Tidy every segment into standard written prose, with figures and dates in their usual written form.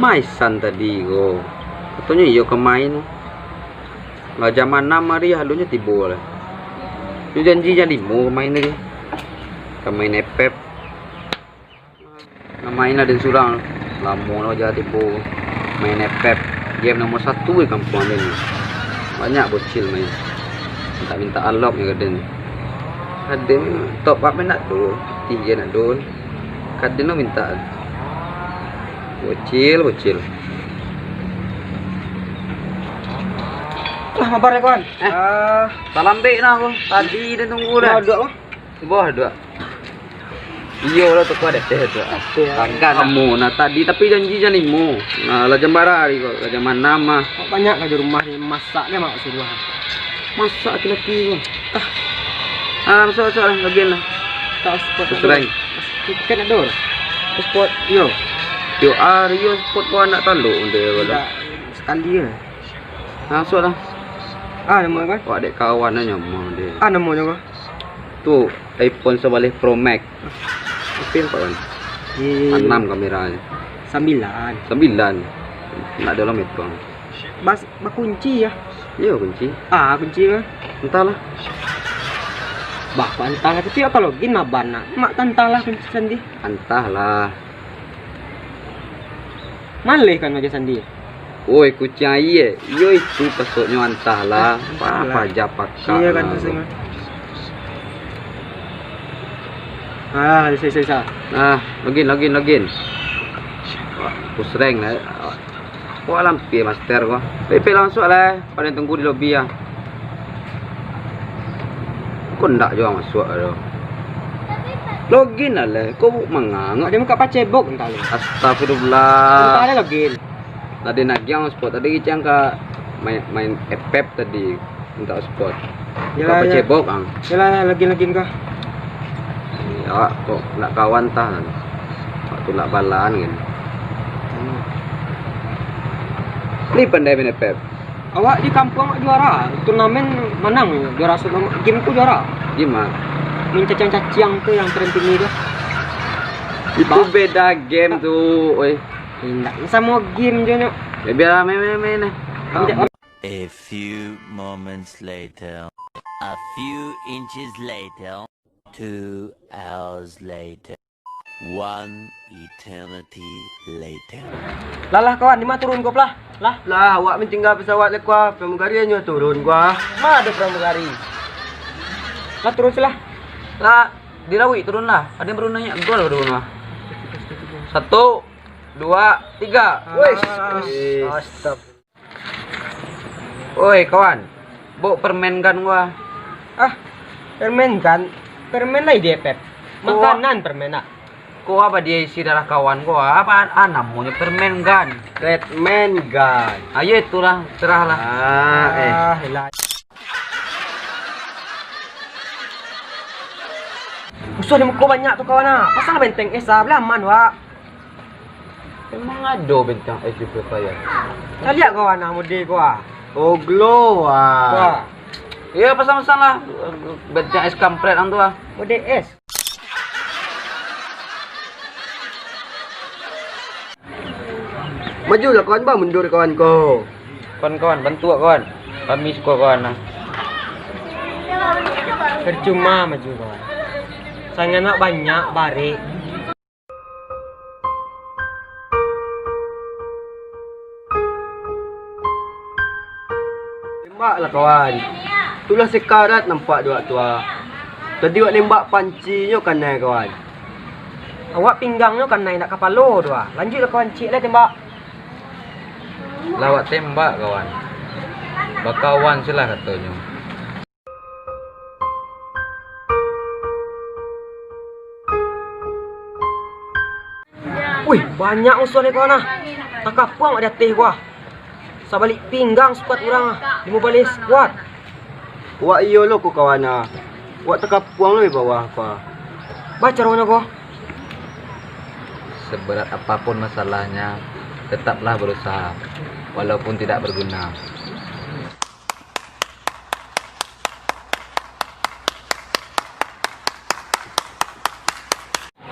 Maisan tadi go. Katanya iyo kemain. Lah zaman 6 hari halunya tiba lah. Dia janji jadi mau main tadi. Kemain epep. Main ada surang. Lamo aja tiba. Main epep. Game nomor 1 di kampung ini. Banyak bocil main. Minta unlock ya kadang. Kadang top up nak dulu. Tinggi nak dulu. Kadang minta. Bocil. Lah mabar ya kawan. Salam bek nah aku. Tadi dia tunggu dah. Dua mah. Di bawah dua. Iyo lah tu kau ada teh tu. Angkat kamu. Nah tadi tapi janji jangan imu. Nah lah jambara hari kau. Zaman nama. Banyak kan di rumah ni masaknya mak suruh. Masak laki-laki kau. Masuk lah lagi lah. Tak spot. Serang. Kan ada. Spot. Yo. Yo spot kau nak taluk dia dah. Sekali ya. Masuk lah. Nama kan? Kau adik kawan aja mau dia. Namanya kau? Tu iPhone 11 Pro Max. Apa kawan? 6 kameranya. 9. 9. Nak dalam itu. Bas kunci ya. Iya kunci. Kunci kan. Entahlah. Bapak entah tapi apa login mabana. Mak tantahlah kunci sandi. Entahlah. Malih kan aja sandi. Oi kucing aye. Yo itu pasoknya entahlah. Apa aja pakai. Iya kan tu semua. Selesai. Login. Wah, push rank lah. Kau alam pi master kau. Pepe langsung lah. Pada tunggu di lobby ya. Kau ndak juga masuk ada. Login lah. Kau mangangak. Dia muka pacebok entah lu. Astagfirullah. Entah ada login. Tadi nak yang spot tadi kita angka main epep tadi minta spot. Kau pacebok ang. Yalah login kah. Ya, kok nak kawan tah. Waktu nak balan kan. Ni pandai main epep. Awak di kampung awak juara. Turnamen menang juara semua. Game ku juara. Gimana? Main cacang-cacang tu yang terhenti tu. Itu beda game tu, oi. Tidak sama game je nak. Biar main. A few moments later. A few inches later. 2 hours later. 1 eternity later. Lah kawan, di mana turun kau lah? Lah awak mentinggal pesawat lekwa, pramugari hanya turun gua. Mana ada pramugari? Lah turun lah. Lah, di Rawi turun lah. Ada yang baru nanya gol baru mah. 1 2 3. Woi. Astagfirullah. Oi, kawan. Bawa permen kan gua. Permen kan? Permen lah dia pep. Makanan permen nak. Kau apa dia isi darah kawan kau? Apa namanya permen gun? Redman gun. Ayo itulah, serahlah. Hilang. Musuh di muka banyak tu kawan ah. Pasang benteng esa belah aman wak. Memang ada bintang es di saya. Kau lihat kawan ah mudi kau ah. Oh glow ah. Iya pasang-pasang lah. Bentang es kampret ang tu ah. Mudi es. Majulah kawan bang, mundur kawan kau. Kawan-kawan bantu kawan. Kami suka kawan lah. Percuma maju kawan. Saya nak banyak barik. Tembaklah kawan. Itulah sekarat nampak dua tua. Tadi awak nembak pancinya kan naik kawan. Awak pinggangnya kan naik nak kapalo tu ah. Lanjutlah kawan cik lah tembak. Lawak tembak kawan. Bakawan silah katanya. Wih, banyak musuh ni kawan ah. Tak kapuang ada teh gua. Sabalik pinggang squad orang ah. Dia mau balik squad. Awak iyo lo ku kawan ah. Awak terkapuang lo di bawah apa? Baca rohnya gua. Seberat apapun masalahnya, tetaplah berusaha, walaupun tidak berguna.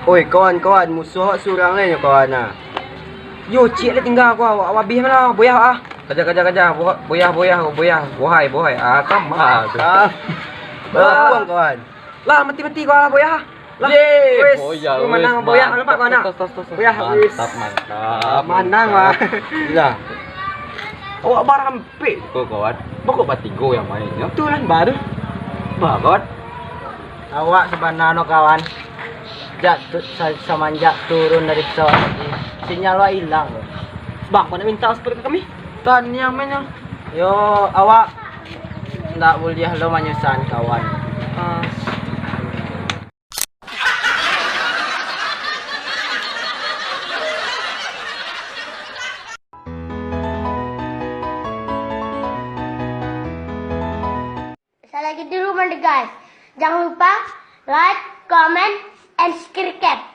Oi kawan-kawan, musuh surang lain ya kawan ah. Yo, cik le tinggal aku. Awak habis mana? Boyah ah. Kerja. Bohai. Tambah. Buang kawan. Lah mati kau lah boyah. Lah. Yeay, Wis, boyah, lu menang wis, boyah mantap. nampak kau nak. Tos. Boyah wis. Mantap. Manang wah. Dah. Awak barampik kau kawan. Pokok patigo yang mainnya. Betul kan baru. Bagot. Awak sebenarnya kawan. Semenjak turun dari pesawat tadi, sinyal awak hilang. Bang, mana minta seperti kami? Tanya mainnya. Yo, awak ndak boleh lo menyusahan kawan. Saya lagi di rumah deh guys. Jangan lupa like, comment, and subscribe.